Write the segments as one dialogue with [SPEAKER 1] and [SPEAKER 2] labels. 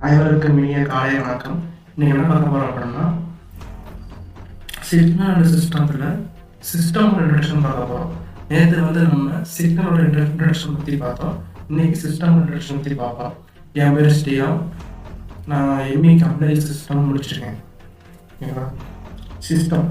[SPEAKER 1] அனைவருக்கும் இனிய காலை வணக்கம். இன்னைக்கு என்ன பார்க்க போறோம் அப்படின்னா சிக்னல் அண்ட் சிஸ்டத்தில் சிஸ்டமோட இன்ட்ரடக்ஷன் பார்க்க போகிறோம். நேற்று நம்ம சிக்னலோட இன்ட்ரடக்ஷன் பற்றி பார்த்தோம். இன்னைக்கு சிஸ்டம் இன்ட்ரடக்ஷன் பற்றி பார்ப்போம். என் பேர் ஸ்ரீராம். நான் எம்இ கம்ப்ளைண்ட் சிஸ்டம் முடிச்சிருக்கேன். ஓகேவா? System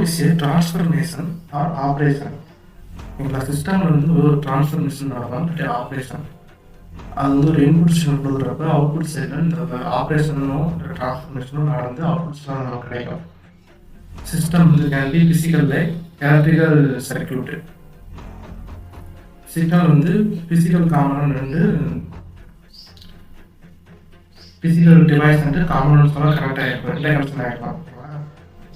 [SPEAKER 1] is a transformation or operation. ஓகேங்களா? சிஸ்டமில் ஒரு டிரான்ஸ்ஃபர்மேஷன் நடக்கும், ஆப்ரேஷன். அது ஒரு இன்புட் சிக்னல் கொடுக்குறப்ப அவுட்புட் சைடில் இந்த ஆப்ரேஷனும் டிரான்ஸ்ஃபர்மேஷனும் நடந்து அவுட்புட்ஸ் தான் நமக்கு கிடைக்கும். System can be physical like electrical circuit. Signal physical component physical device காம்பனன்ட்ஸ்லாம் கனெக்ட் ஆகிருக்கும், இன்டர்கனெக்ஷன் ஆகிருக்கும்.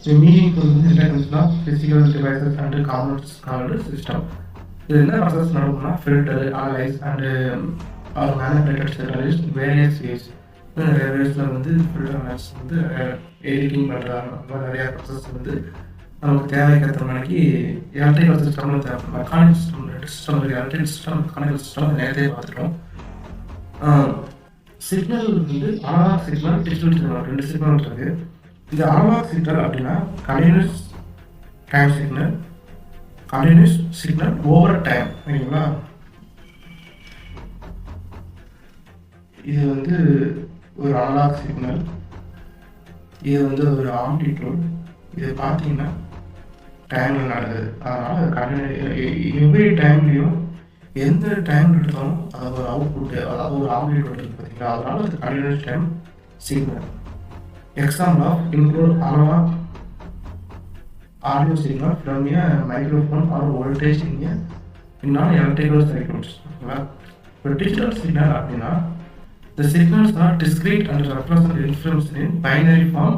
[SPEAKER 1] So meaning interconnection of physical devices and components called system. இது என்ன ப்ராசஸ் நடக்கும்னா filter, analyse and or manufacture various ways. நிறைய வேஸில் filter analyse editing பண்ணுறாங்க. நிறையா ப்ராசஸ் நமக்கு தேவைக்கேற்ற மாதிரிக்கு எலக்ட்ரிக்கல் சிஸ்டம்னு தேவை. மெக்கானிக்கல் சிஸ்டம், சிஸ்டம் இருக்குது. எலக்ட்ரிக்கல் சிஸ்டம், மெக்கானிக்கல் சிஸ்டம் நேரத்தையே பார்த்துட்டோம். Signal analog signal, digital signal, 2 signal இருக்குது. இந்த அனலாக் சிக்னல் அப்படின்னா continuous time signal, continuous signal over time. ஓகேங்களா? இது ஒரு அனலாக் சிக்னல். இது ஒரு ஆம்ப்ளிட்யூட். இது பார்த்தீங்கன்னா டைமில் நடக்குது. அதனால் எவ்ரி டைம்லேயும் எந்த டைம் எடுத்தாலும் அது ஒரு அவுட்புட்டு, அதாவது ஒரு ஆம்ப்ளிட்யூட் இருக்குது பார்த்தீங்களா? அதனால் அது continuous time signal. Example of include analog audio signal from a microphone or voltage in non-electrical circuits. For digital signal, the signals are discrete and represent information in binary form,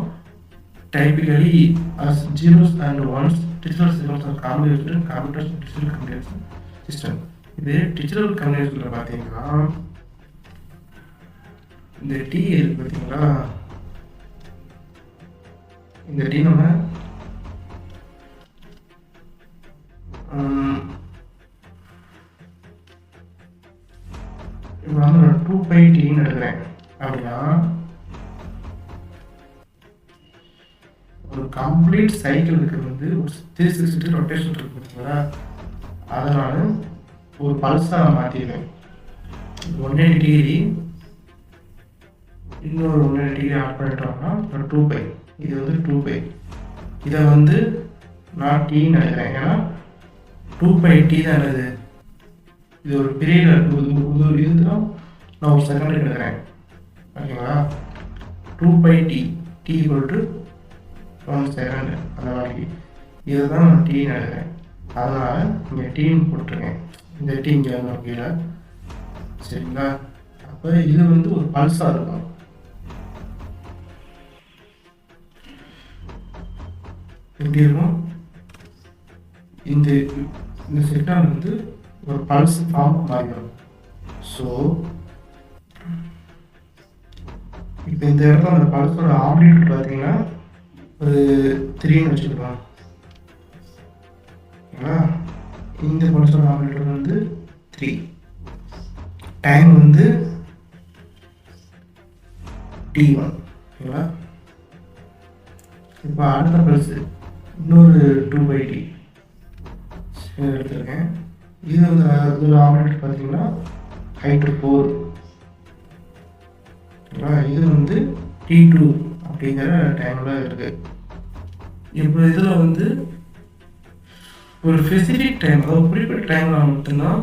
[SPEAKER 1] typically as zeros and ones. Digital signals are commonly used in computers and digital communication system. This digital communication பார்த்தீங்கன்னா இந்த T இருக்கு பார்த்தீங்களா? இந்த T நம்ம இப்போ நான் 2πt எடுக்கிறேன் அப்படின்னா ஒரு கம்ப்ளீட் சைக்கிள் இருக்கிறது ஒரு 360 ரொட்டேஷன் இருக்கு பார்த்தீங்களா? அதனால ஒரு பல்ஸாக மாற்றிடுவேன். 180 டிகிரி இன்னொரு 180 டிகிரி ஆட் பண்ணிட்டோம்னா 2π. இது 2π. இதை நான் டீன்னு எடுக்கிறேன். ஏன்னா 2πt தான் என்னது, இது ஒரு பீரியட் இதுதான். நான் ஒரு செகண்ட் எடுக்கிறேன். ஓகேங்களா? 2πt t = 1 second. அந்த மாதிரி இதை தான் நான் டீன்னு எடுக்கிறேன். அதனால் இங்கே டீன்னு போட்டிருக்கேன். இந்த டீ இங்கே கீழே. சரிங்களா? அப்போ இது ஒரு பல்ஸாக இருக்கும். எப்படி இருக்கும்? இந்த சிக்னல் ஒரு பல்ஸ் ஃபார்ம் மாறிடும். ஸோ இப்போ இந்த இடத்துல அந்த பல்ஸோட ஆம்ப்ளிட்யூட் பார்த்தீங்கன்னா ஒரு 3ன்னு வச்சுக்கலாம். ஓகேங்களா? இந்த பல்ஸோட ஆம்ப்ளிட்யூட் 3. Time t1. ஓகேங்களா? இப்போ அடுத்த பல்ஸ் இன்னொரு 2πt எடுத்துருக்கேன். இது ஒரு ஆம்ப்ளிட்யூட் பார்த்தீங்கன்னா ஹைட் 4. இது t2 அப்படிங்கிற டைமில் இருக்குது. இப்போ இதில் ஒரு ஸ்பெசிஃபிக் டைம், அதாவது குறிப்பிட்ட டைமில் மட்டும்தான்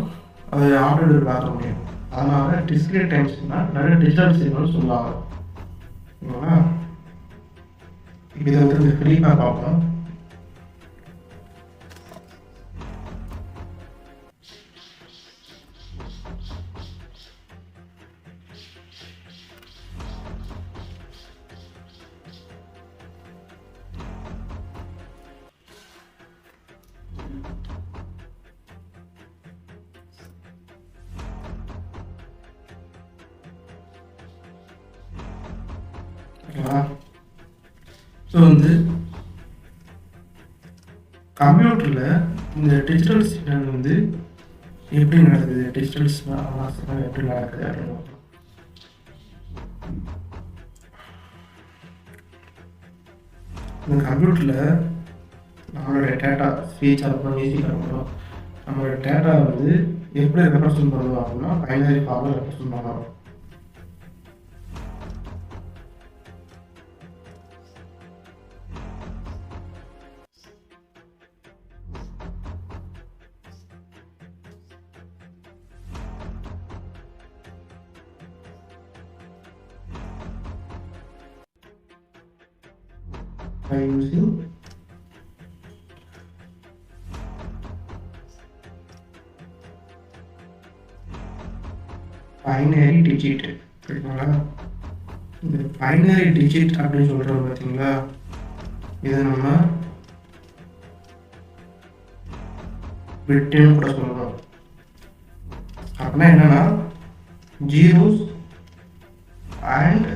[SPEAKER 1] அது ஆம்ப்ளிட்யூட் பார்க்க முடியும். அதனால் டிஸ்கிரீட் டைம்ஸ்னா நிறைய டிஜிட்டல் சிக்னல் சொல்லுவாங்க. ஓகேங்களா? இதை ஃப்ரீயாக பார்ப்போம். ஸோ கம்ப்யூட்டரில் இந்த டிஜிட்டல் சிக்னல் எப்படி நடக்குது டிஜிட்டல் மாஸ்டர் எப்படி நடக்குது அப்படின்னு. இந்த கம்ப்யூட்டரில் நம்மளோட டேட்டா ஸ்பீச் ஆகணும், மியூசிக் ஆகணும், நம்மளோட டேட்டா வந்து எப்படி ரெப்ரசன்ட் பண்ணுவோம் அப்படின்னா பைனரி ஃபார்மில் ரெப்ரசன்ட் பண்ணுவோம். By using binary digit. சரிங்களா? இந்த பைனரி டிஜிட் அப்படின்னு சொல்கிறோம் பார்த்தீங்களா, இதை நம்ம பிட்டுன்னு கூட சொல்கிறோம். அப்படின்னா என்னன்னா ஜீரோஸ் அண்ட்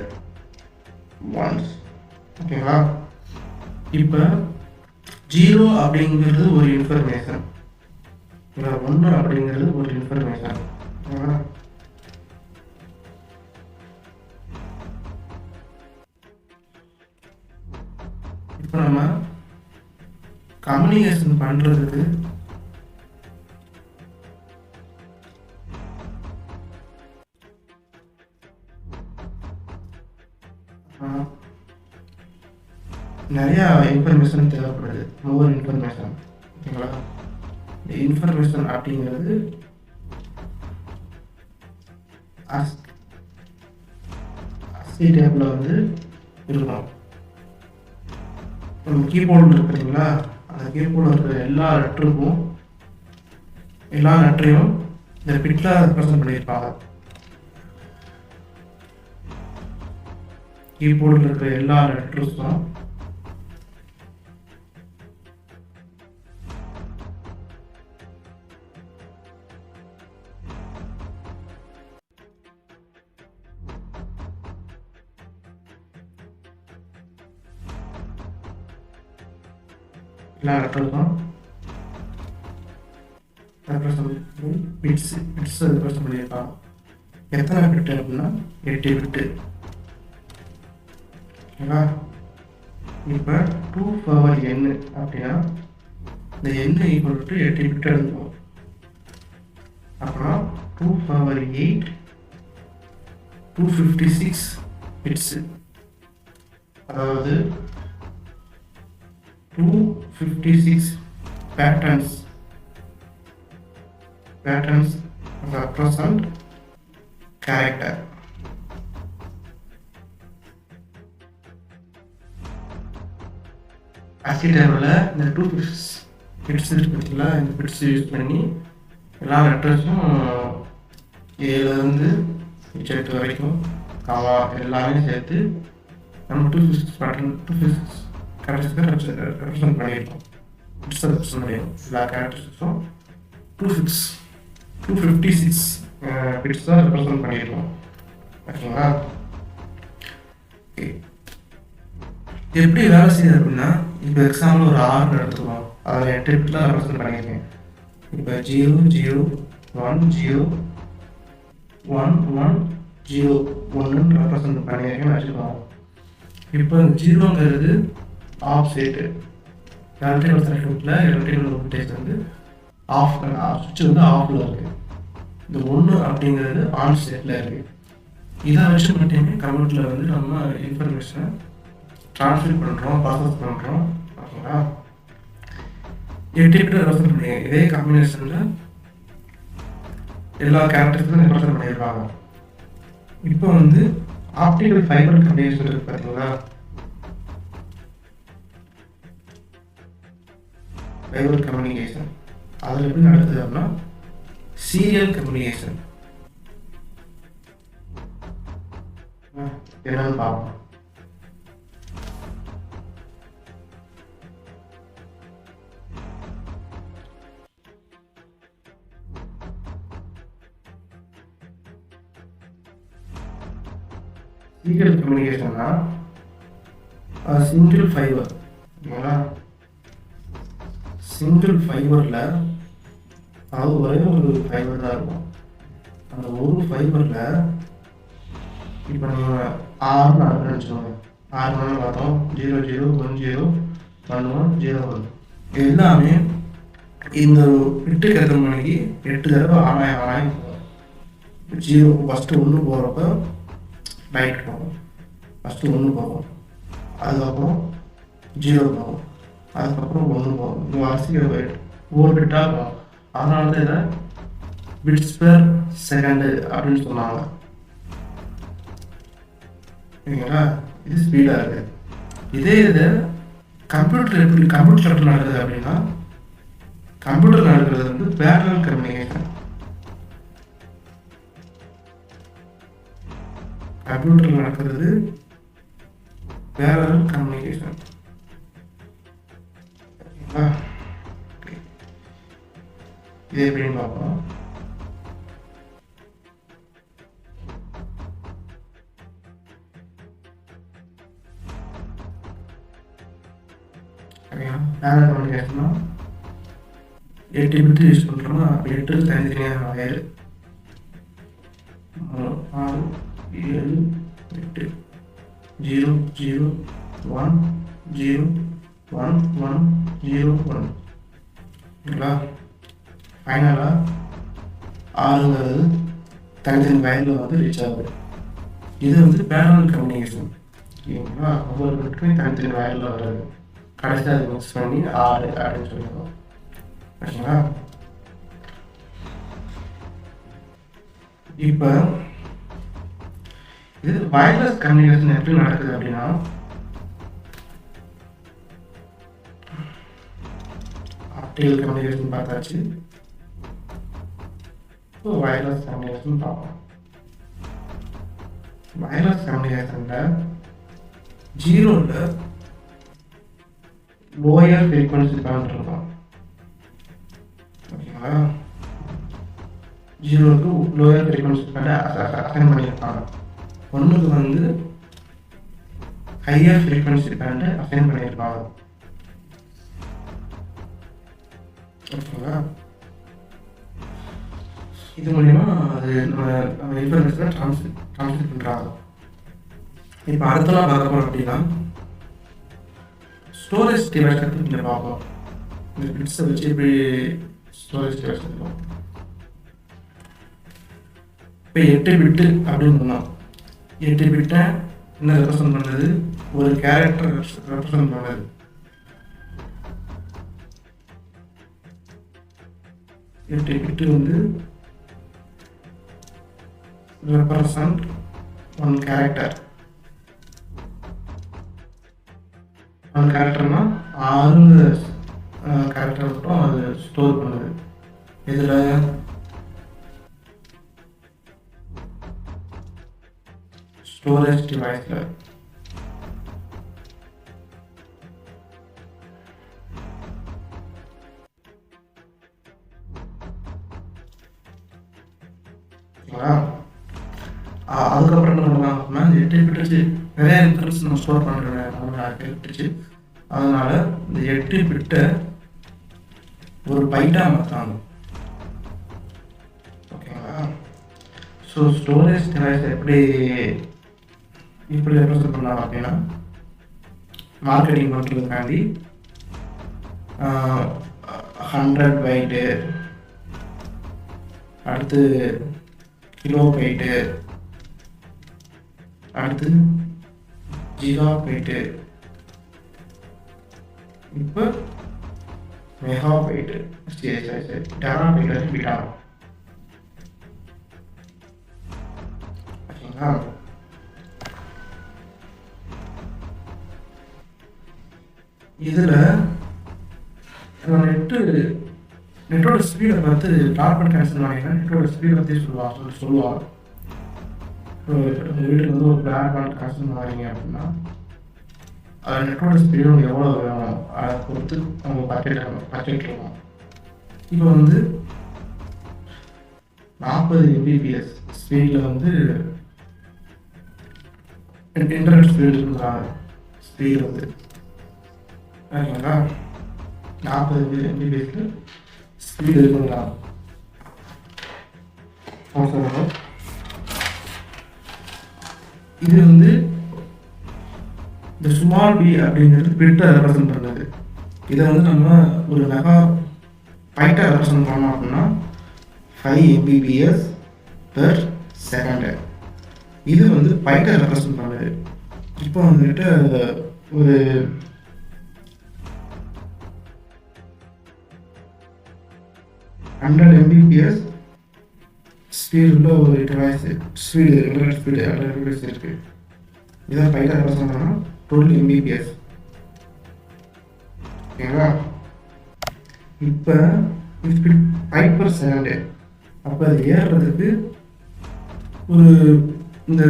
[SPEAKER 1] ஒன்ஸ். ஓகேங்களா? இப்போ ஜீரோ அப்படிங்கிறது ஒரு இன்ஃபர்மேஷன், இல்லை 1 அப்படிங்கிறது ஒரு இன்ஃபர்மேஷன். ஓகேங்களா? இப்போ நம்ம கம்யூனிகேஷன் பண்ணுறதுக்கு நிறையா இன்ஃபர்மேஷன் தேவைப்படுது, மோர் இன்ஃபர்மேஷன். ஓகேங்களா? இந்த இன்ஃபர்மேஷன் அப்படிங்கிறது அஸ்கி டேபிளில் வந்து இருக்கணும். நம்ம கீபோர்டில் இருக்கு பார்த்தீங்களா, அந்த கீபோர்டில் இருக்கிற எல்லா லெட்டரையும் இந்த பிட்டில் ரெப்ரசன்ட் பண்ணியிருப்பாங்க. கீபோர்டில் இருக்கிற எல்லா லெட்டர்ஸும் பிட்ஸ் ரெப்ரசன்ட் பண்ணியிருப்பாங்க. எத்தனை பிட்டு அப்படின்னா 8 பிட்டு. ஓகேங்களா? இப்போ 2 பவர் n அப்படின்னா இந்த n ஈக்குவல் டு 8 பிட்டு எடுத்துக்கணும். அப்புறம் 2 பவர் 8 256 பிட்ஸ், அதாவது 256 patterns represent character. அஸ்கி டேபிளில் இந்த 256 பிட்ஸ் இருக்கு பார்த்தீங்களா, இந்த பிட்ஸ் யூஸ் பண்ணி எல்லா லெட்டர்ஸும் ஏலேருந்து Z வரைக்கும் கவா எல்லாமே சேர்த்து நம்ம 256 பேட்டர்ன் 256 கேரக்டர்ஸுக்கு ரெப்ரசன்ட் பண்ணியிருக்கோம். பிட்ஸை ரெப்ரசன்ட் பண்ணியிருக்கோம். எல்லா கேரக்டர்ஸும் 256 பிட்ஸ் தான் ரெப்ரசன்ட் பண்ணியிருக்கோம். ஓகேங்களா? ஓகே, எப்படி வேலை செய்யுது அப்படின்னா, இப்போ எக்ஸாம்பிள் ஒரு 6 எடுத்துக்கோம், அதில் 8 பிட்டில் ரெப்ரசன்ட் பண்ணியிருக்கேன். இப்போ 0 0 1 0 1 1 0 1ன்னு ரெப்ரசன்ட் பண்ணியிருக்கேன்னு வச்சுக்கோங்க. இப்போ 0ங்கிறது ஆஃப் ஸ்டேட்டு, எலக்ட்ரிக்கல் சர்க்யூட்டில் எலக்ட்ரிக்கல் வோல்டேஜ் வந்து சுவிட்ச் வந்து ஆஃபில் இருக்குது. இந்த 1 அப்படிங்கிறது ஆன் ஸ்டேட்டில் இருக்குது. இதை வச்சு மட்டுமே கம்ப்யூட்டரில் வந்து நம்ம இன்ஃபர்மேஷனை ட்ரான்ஸ்ஃபர் பண்ணுறோம், ப்ராசஸ் பண்ணுறோம். ஓகேங்களா? 8 பிட்டு ரெப்ரசன்ட் பண்ணிங்க. இதே காம்பினேஷனில் எல்லா கேரக்டர்ஸும் ரெப்ரசன்ட் பண்ணியிருப்பாங்க. இப்போ வந்து ஆப்டிக்கல் ஃபைபர் கம்யூனிகேஷன் இருக்குது பார்த்தீங்களா, ஃபைபர் கம்யூனிகேஷன் அதில் எப்படி நடக்குது அப்படின்னா சீரியல் கம்யூனிகேஷன். என்னன்னு பார்ப்போம். சீரியல் கம்யூனிகேஷன்னா சிங்கிள் ஃபைபர். ஓகேங்களா? சிங்கிள் ஃபைபரில் அதாவது ஒரே ஒரு ஃபைபர் தான் இருக்கும். அந்த ஒரு ஃபைபரில் இப்போ நீங்கள் 6 நடக்குன்னு வச்சுக்கோங்க. 6 மணி பார்த்தோம், 0 0 1 0 1 1 0 1. இது எல்லாமே இந்த விட்டு கிடக்கிற மணிக்கு 8 தடவை ஆனாயம் போகும். 0 ஃபஸ்ட்டு 1 போகிறப்ப ரைட் போகும், ஃபஸ்ட்டு 1 போகும், அதுக்கப்புறம் 0 போகும், அதுக்கப்புறம் 1 போகும். இந்த வரிசைக்கு ஒவ்வொரு பிட்டாக போகும். அதனால தான் இதை பிட்ஸ் பெர் செகண்டு அப்படின்னு சொன்னாங்க. சரிங்களா? இது ஸ்பீடாக இருக்குது. இதே இது கம்ப்யூட்டர் எப்படி நடக்குது அப்படின்னா, கம்ப்யூட்டர் நடக்கிறது வந்து பேரலல் கம்யூனிகேஷன். கம்ப்யூட்டர் நடக்கிறது பேரலல் கம்யூனிகேஷன். சரிங்களா? இது எப்படின்னு பார்ப்போம். பேரலல் கம்யூனிகேஷன்னா 8 பிட் யூஸ் பண்ணுறோம்னா 8 தனித்தனியாக வயர் 6 7 8 0 0 1 0 1 1 0 1. ஓகேங்களா? ஃபைனலாக 6ங்கிறது தனித்தனி வயரில் வந்து ரீச் ஆகுது. இது வந்து பேரலல் கம்யூனிகேஷன். ஓகேங்களா? ஒவ்வொரு பிட்டுமே தனித்தனி வயரில் வர்றது. கடைசியாக அதை மிக்ஸ் பண்ணி 6 அப்படின்னு சொல்லிடுவோம். ஓகேங்களா? இப்போ இது வயர்லெஸ் கம்யூனிகேஷன் எப்படி நடக்குது அப்படின்னா, ஆப்டிகல் கம்யூனிகேஷன் பார்த்தாச்சு. இப்போ வயர்லெஸ் கம்யூனிகேஷன் பார்ப்போம். வயர்லெஸ் கம்யூனிகேஷனில் 0ல் லோயர் ஃப்ரீக்வன்சி பேண்ட் இருக்கும். ஓகேங்களா? 0க்கு லோயர் ஃப்ரீக்வன்சி பேண்டை அசைன் பண்ணியிருப்பாங்க. 1க்கு வந்து ஹையர் ஃப்ரீக்வன்சி பேண்டை அசைன் பண்ணியிருப்பாங்க. ஓகேங்களா? இது மூலிமா அது நம்ம இன்ஃபர்மேஷனை ட்ரான்ஸ்மிட் பண்ணுறாங்க. இப்போ அடுத்தலாம் பார்க்க போகிறோம் அப்படின்னா, ஸ்டோரேஜ் டிவைஸ் பற்றி கொஞ்சம் பார்ப்போம். இந்த பிட்ஸை வச்சு எப்படி ஸ்டோரேஜ் டிவைஸ் எடுத்துக்கலாம். இப்போ 8 பிட்டு அப்படின்னு சொன்னோம். 8 பிட்டை என்ன ரெப்ரசன்ட் பண்ணுது? ஒரு கேரக்டர் ரெப்ரசன்ட் பண்ணுது. எட்டு பிட்டு வந்து ரெப்ரசன்ட் ஒன் கேரக்டர். ஒன் கேரக்டர்னா 6 கேரக்டர் மட்டும் அது ஸ்டோர் பண்ணுது. இதில் ஸ்டோரேஜ் டிவைஸில் அதுக்கப்புறம் என்ன பண்ணலாம் அப்படின்னா, 8 பிட்டு நிறைய இன்ஃபர்மேஷன் நம்ம ஸ்டோர் பண்ணுறேன் விட்டுச்சு. அதனால இந்த 8 பிட்டை ஒரு பைட்டாக மாற்றாங்க. ஓகேங்களா? ஸோ ஸ்டோரேஜ் டிவைஸ் எப்படி ரெப்ரசன்ட் பண்ணலாம் அப்படின்னா, மார்க்கெட்டிங் பண்ணுறதுக்காண்டி 100 பைட்டு, அடுத்து கிலோ பைட்டு, அடுத்து ஜிகா பைட்டு, இப்போ மெகா பைட்டு, டெரா பைட்டு ரிப்பீட் ஆகும். ஓகேங்களா? இதில் நெட்டோட ஸ்பீடை பார்த்து டார்பன் கேன்சல் பண்ணிங்கன்னா நெட்டோட ஸ்பீடை பற்றி சொல்லுவாங்க. உங்கள் வீட்டுக்கு வந்து ஒரு பிளாட்பேண்ட் கன்சல் பண்ணுறீங்க அப்படின்னா, அது நெட்டோட ஸ்பீடு உங்களுக்கு எவ்வளோ வேணும் அதை பொறுத்து அவங்க பட்ஜெட் இருக்கும். இப்போ வந்து 40 Mbps ஸ்பீடில் வந்து இன்டர்நெட் ஸ்பீடு இருக்கிறாங்க. ஸ்பீடு வந்து ஓகேங்களா, 40 Mbps ஸ்பீடு இருக்குங்களா. இது வந்து இந்த ஸ்மால் பி அப்படிங்கிறது பிட்டை ரெப்ரசன்ட் பண்ணுது. இதை வந்து நம்ம ஒரு மெகா பைட்டை ரெப்ரசன்ட் பண்ணோம் அப்படின்னா 5 Mbps பெர் செகண்டு. இது வந்து பைட்டை ரெப்ரசன்ட் பண்ணுது. இப்போ வந்துட்டு ஒரு 100 Mbps ஸ்பீடில் ஒரு device speed internet speed 100 Mbps இருக்குது. இதான் பைட்டை ரெப்ரசன்ட் பண்ணால் 12 Mbps. ஓகேங்களா? இப்போ ஸ்பீட் 5 per செகண்டு. அப்போ அது ஏறுறதுக்கு ஒரு இந்த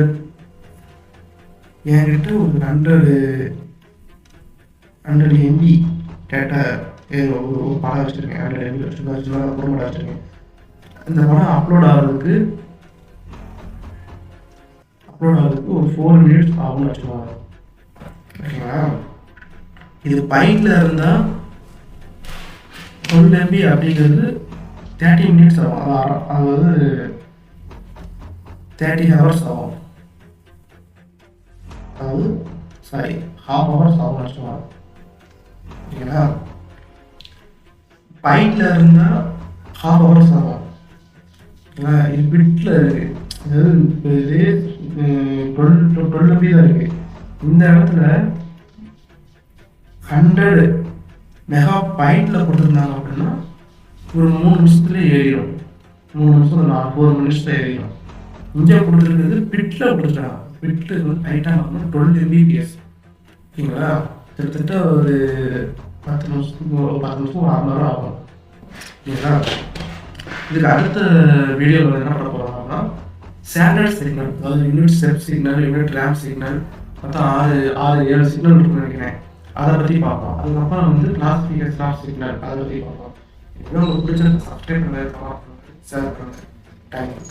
[SPEAKER 1] என்கிட்ட ஒரு 100 MB டேட்டா ஒரு படம் வச்சுருக்கேன். 100 MB வச்சுருக்கேன், குடும்பம் வச்சுருக்கேன். இந்த படம் அப்லோட் ஆகிறதுக்கு ஒரு 4 minutes ஆகும்னு வச்சுக்கோங்க. ஓகேங்களா? இது பைட்டில் இருந்தால் 12 MB அப்படிங்கிறது 30 minutes ஆகும். அதாவது 30 hours ஆகும். அதாவது half hours ஆகும் வச்சுக்கோங்க. ஓகேங்களா? பைட்டில் இருந்தால் half hours ஆகும். இது பிட்டில் இருக்குது. அதாவது இது 12 MB தான் இருக்குது. இந்த இடத்துல 100 மெகா பைட்டில் கொடுத்துருந்தாங்க அப்படின்னா ஒரு 3 நிமிஷத்துலேயே ஏறிடும். 3 நிமிஷம் 4 minutes ஏறிடும். இங்கே கொடுத்துருக்கிறது பிட்டில் கொடுத்துருக்காங்க. பிட்டில் வந்து டைட்டாக அப்படின்னா 12 Mbps. ஓகேங்களா? கிட்டத்தட்ட ஒரு 10 நிமிஷம் ஒரு 1/2 மணி நேரம் ஆகும். ஓகேங்களா? இதுக்கு அடுத்த வீடியோவில் என்ன பண்ண போகிறாங்கன்னா ஸ்டாண்டர்ட் சிக்னல், அதாவது unit step signal, unit ramp signal, மொத்தம் 6-7 சிக்னல் இருக்குன்னு நினைக்கிறேன். அதை பற்றி பார்ப்போம். அதுக்கப்புறம் வந்து கிளாசிஃபிகேஷன் ஆஃப் சிக்னல் அதை பற்றி பார்ப்போம். உங்களுக்கு பிடிச்சது சப்ஸ்கிரைப் பண்ணுறது, ஷேர் பண்ணுங்கள். தேங்க்யூ.